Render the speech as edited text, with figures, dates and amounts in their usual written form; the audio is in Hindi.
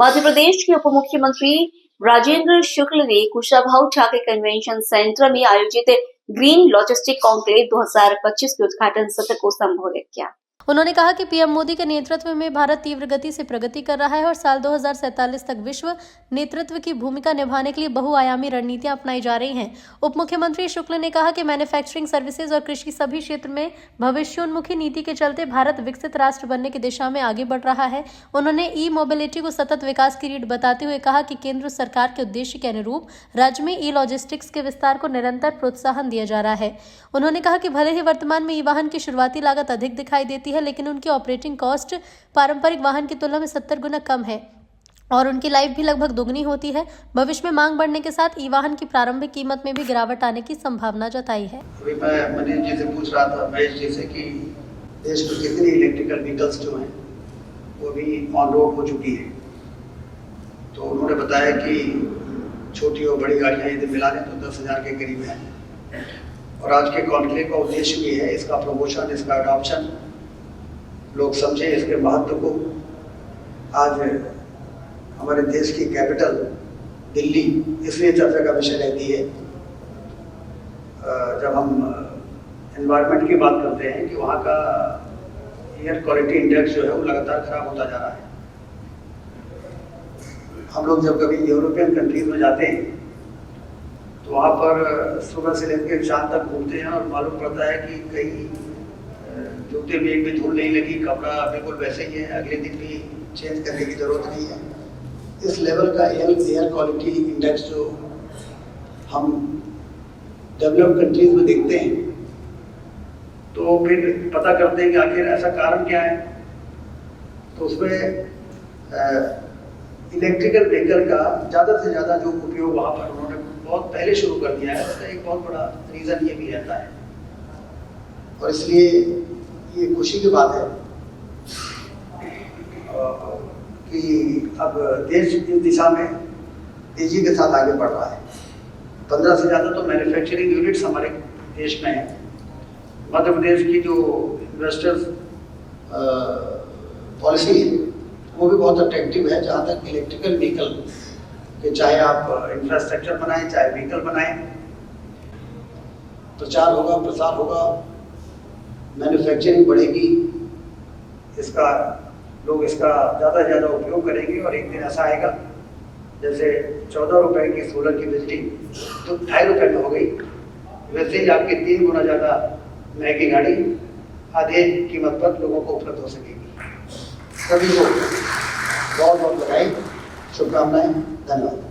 मध्य प्रदेश के उप मुख्यमंत्री राजेंद्र शुक्ल ने कुशाभाऊ ठाकरे कन्वेंशन सेंटर में आयोजित ग्रीन लॉजिस्टिक कॉन्क्लेव 2025 के उद्घाटन सत्र को संबोधित किया। उन्होंने कहा कि पीएम मोदी के नेतृत्व में भारत तीव्र गति से प्रगति कर रहा है और साल 2047 तक विश्व नेतृत्व की भूमिका निभाने के लिए बहुआयामी रणनीतियां अपनाई जा रही हैं। उप मुख्यमंत्री शुक्ल ने कहा कि मैन्युफैक्चरिंग, सर्विसेज और कृषि सभी क्षेत्र में भविष्योन्मुखी नीति के चलते भारत विकसित राष्ट्र बनने की दिशा में आगे बढ़ रहा है। उन्होंने ई मोबिलिटी को सतत विकास की रीढ़ बताते हुए कहा कि केंद्र सरकार के उद्देश्य के अनुरूप राज्य में ई लॉजिस्टिक्स के विस्तार को निरंतर प्रोत्साहन दिया जा रहा है। उन्होंने कहा कि भले ही वर्तमान में ई वाहन की शुरुआती लागत अधिक दिखाई देती है, लेकिन उनकी ऑपरेटिंग कॉस्ट पारंपरिक वाहन की तुलना में 70 गुना कम है और उनकी लाइफ भी लगभग दुगनी होती है। भविष्य में मांग बढ़ने के साथ ई वाहन की प्रारंभिक कीमत में भी गिरावट आने की संभावना जताई है। अभी मैं मनीष जी से पूछ रहा था, महेश जी से, कि देश में कितनी इलेक्ट्रिकल व्हीकल्स जो हैं वो भी ऑन रोड हो चुकी है। तो उन्होंने बताया कि छोटी और बड़ी गाड़ियाँ यदि मिला दें तो 10,000 के करीब है। और आज के कॉन्क्लेव का उद्देश्य भी है इसका प्रमोशन, इसका अडॉप्शन, लोग समझे इसके महत्व को। आज हमारे देश की कैपिटल दिल्ली इसलिए चर्चा का विषय रहती है जब हम एनवायरनमेंट की बात करते हैं कि वहाँ का एयर क्वालिटी इंडेक्स जो है वो लगातार खराब होता जा रहा है। हम लोग जब कभी यूरोपियन कंट्रीज में जाते हैं तो वहाँ पर सुबह से लेकर शाम तक घूमते हैं और मालूम पड़ता है कि कई जूते में एक भी धूल नहीं लगी, कपड़ा बिल्कुल वैसे ही है, अगले दिन भी चेंज करने की जरूरत नहीं है। इस लेवल का एयर क्वालिटी इंडेक्स जो हम डेवलप्ड कंट्रीज में देखते हैं तो फिर पता करते हैं कि आखिर ऐसा कारण क्या है। तो उसमें इलेक्ट्रिकल व्हीकल का ज़्यादा से ज़्यादा जो उपयोग वहाँ पर उन्होंने बहुत पहले शुरू कर दिया है, उसका एक बहुत बड़ा रीज़न ये भी रहता है। और इसलिए ये खुशी की बात है कि अब देश इस दिशा में तेजी के साथ आगे बढ़ रहा है। 15 से ज़्यादा तो मैन्युफैक्चरिंग यूनिट्स हमारे देश में हैं। मध्य प्रदेश की जो इन्वेस्टर्स पॉलिसी है वो भी बहुत अट्रैक्टिव है। जहाँ तक इलेक्ट्रिकल व्हीकल के, चाहे आप इंफ्रास्ट्रक्चर बनाएं चाहे व्हीकल बनाएं, प्रचार होगा, प्रसार होगा, मैन्युफैक्चरिंग बढ़ेगी, इसका लोग इसका ज़्यादा से ज़्यादा उपयोग करेंगे। और एक दिन ऐसा आएगा जैसे 14 रुपए की सोलर की बिजली तो 2.5 रुपए में हो गई, वैसे ही आपकी 3 गुना ज़्यादा महंगी गाड़ी आधे कीमत पर लोगों को उपलब्ध हो सकेगी। सभी को बहुत बहुत बधाई, शुभकामनाएं, धन्यवाद।